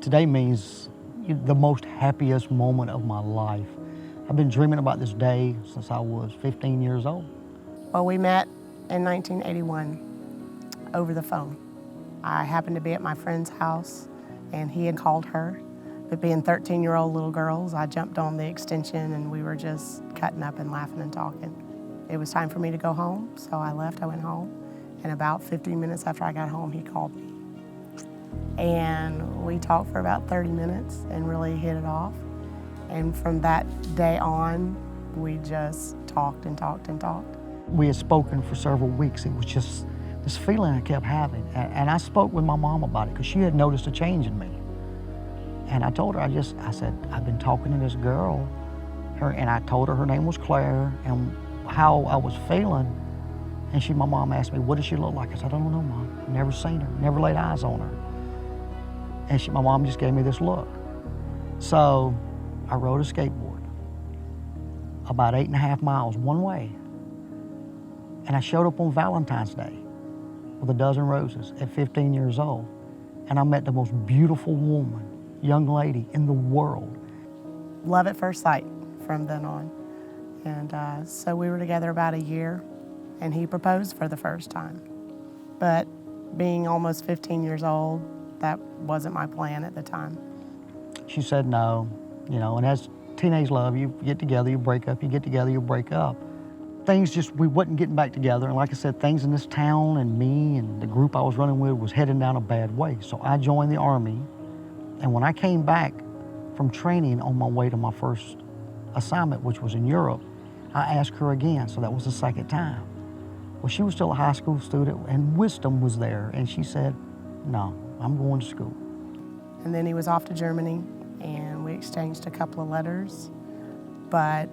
Today means the most happiest moment of my life. I've been dreaming about this day since I was 15 years old. Well, we met in 1981 over the phone. I happened to be at my friend's house and he had called her. But being 13-year-old little girls, I jumped on the extension and we were just cutting up and laughing and talking. It was time for me to go home, so I left, I went home. And about 15 minutes after I got home, he called me. And we talked for about 30 minutes and really hit it off. And from that day on, we just talked and talked and talked. We had spoken for several weeks. It was just this feeling I kept having. And I spoke with my mom about it because she had noticed a change in me. And I told her, I said, I've been talking to this girl, and I told her name was Claire and how I was feeling. And my mom asked me, what does she look like? I said, I don't know, Mom. I've never seen her, never laid eyes on her. And my mom just gave me this look. So I rode a skateboard about 8.5 miles one way. And I showed up on Valentine's Day with a dozen roses at 15 years old. And I met the most beautiful woman, young lady in the world. Love at first sight from then on. And so we were together about a year and he proposed for the first time. But being almost 15 years old, that wasn't my plan at the time. She said no, and as teenage love, you get together, you break up, you get together, you break up. We wasn't getting back together, and like I said, things in this town and me and the group I was running with was heading down a bad way. So I joined the Army, and when I came back from training on my way to my first assignment, which was in Europe, I asked her again, so that was the second time. Well, she was still a high school student, and wisdom was there, and she said, no, I'm going to school. And then he was off to Germany, and we exchanged a couple of letters. But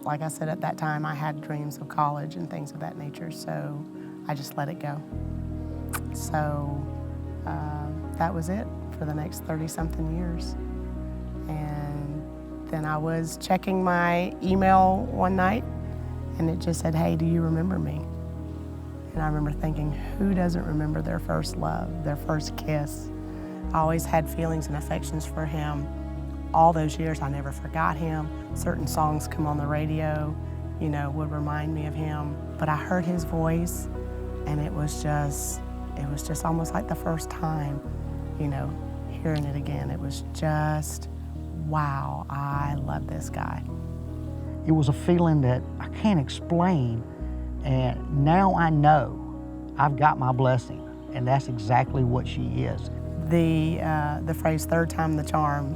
like I said, at that time, I had dreams of college and things of that nature, so I just let it go. So that was it for the next 30-something years. And then I was checking my email one night, and it just said, hey, do you remember me? And I remember thinking, who doesn't remember their first love, their first kiss? I always had feelings and affections for him. All those years, I never forgot him. Certain songs come on the radio, would remind me of him. But I heard his voice, and it was just almost like the first time, hearing it again. It was just, wow, I love this guy. It was a feeling that I can't explain. And now I know I've got my blessing, and that's exactly what she is. The phrase "third time the charm,"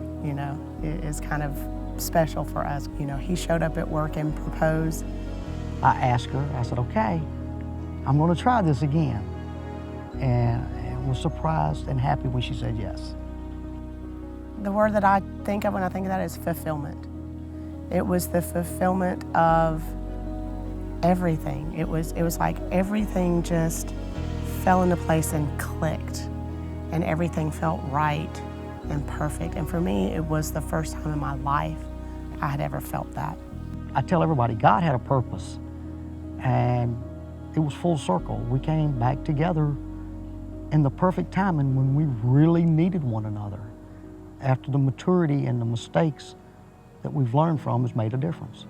is kind of special for us. He showed up at work and proposed. I asked her, I said, okay, I'm going to try this again. And was surprised and happy when she said yes. The word that I think of when I think of that is fulfillment. It was the fulfillment of everything. It was like everything just fell into place and clicked, and everything felt right and perfect. And for me, it was the first time in my life I had ever felt that. I tell everybody, God had a purpose, and it was full circle. We came back together in the perfect time and when we really needed one another. After the maturity and the mistakes that we've learned from has made a difference.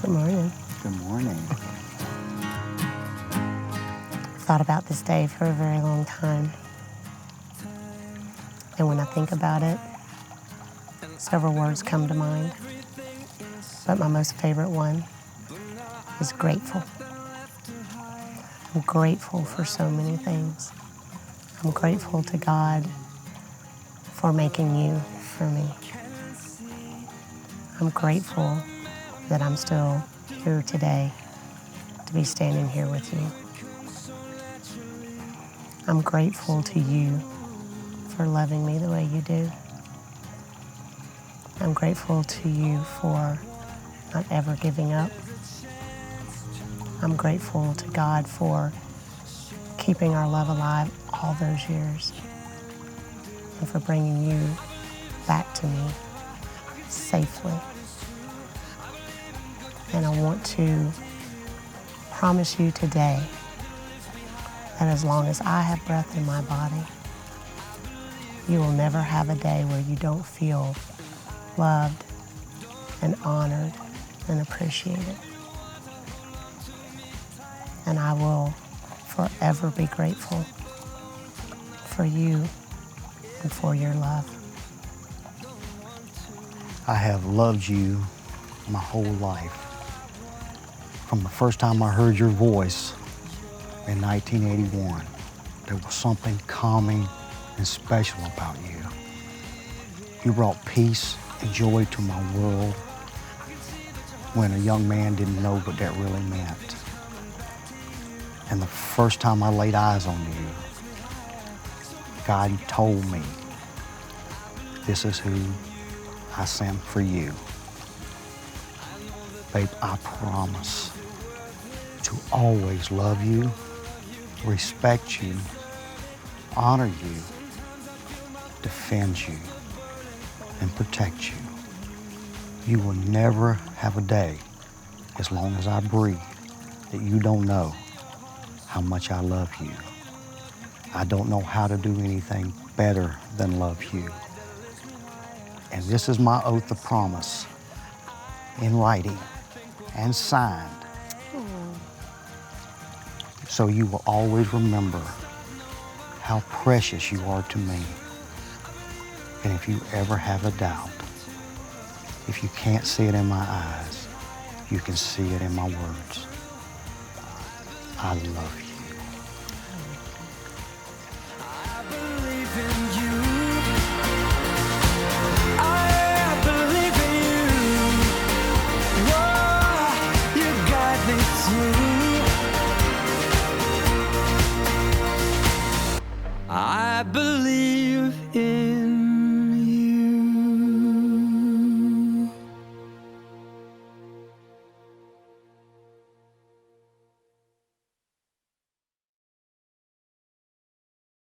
Good morning. Good morning. I've thought about this day for a very long time. And when I think about it, several words come to mind. But my most favorite one is grateful. I'm grateful for so many things. I'm grateful to God for making you for me. I'm grateful that I'm still here today to be standing here with you. I'm grateful to you for loving me the way you do. I'm grateful to you for not ever giving up. I'm grateful to God for keeping our love alive all those years and for bringing you back to me safely. And I want to promise you today that as long as I have breath in my body, you will never have a day where you don't feel loved and honored and appreciated. And I will forever be grateful for you and for your love. I have loved you my whole life. From the first time I heard your voice in 1981, there was something calming and special about you. You brought peace and joy to my world when a young man didn't know what that really meant. And the first time I laid eyes on you, God told me, this is who I sent for you. Babe, I promise to always love you, respect you, honor you, defend you, and protect you. You will never have a day, as long as I breathe, that you don't know how much I love you. I don't know how to do anything better than love you. And this is my oath of promise in writing and signed. So you will always remember how precious you are to me. And if you ever have a doubt, if you can't see it in my eyes, you can see it in my words. I love you. I believe in you. I believe in you. Oh, you guide me through. I believe in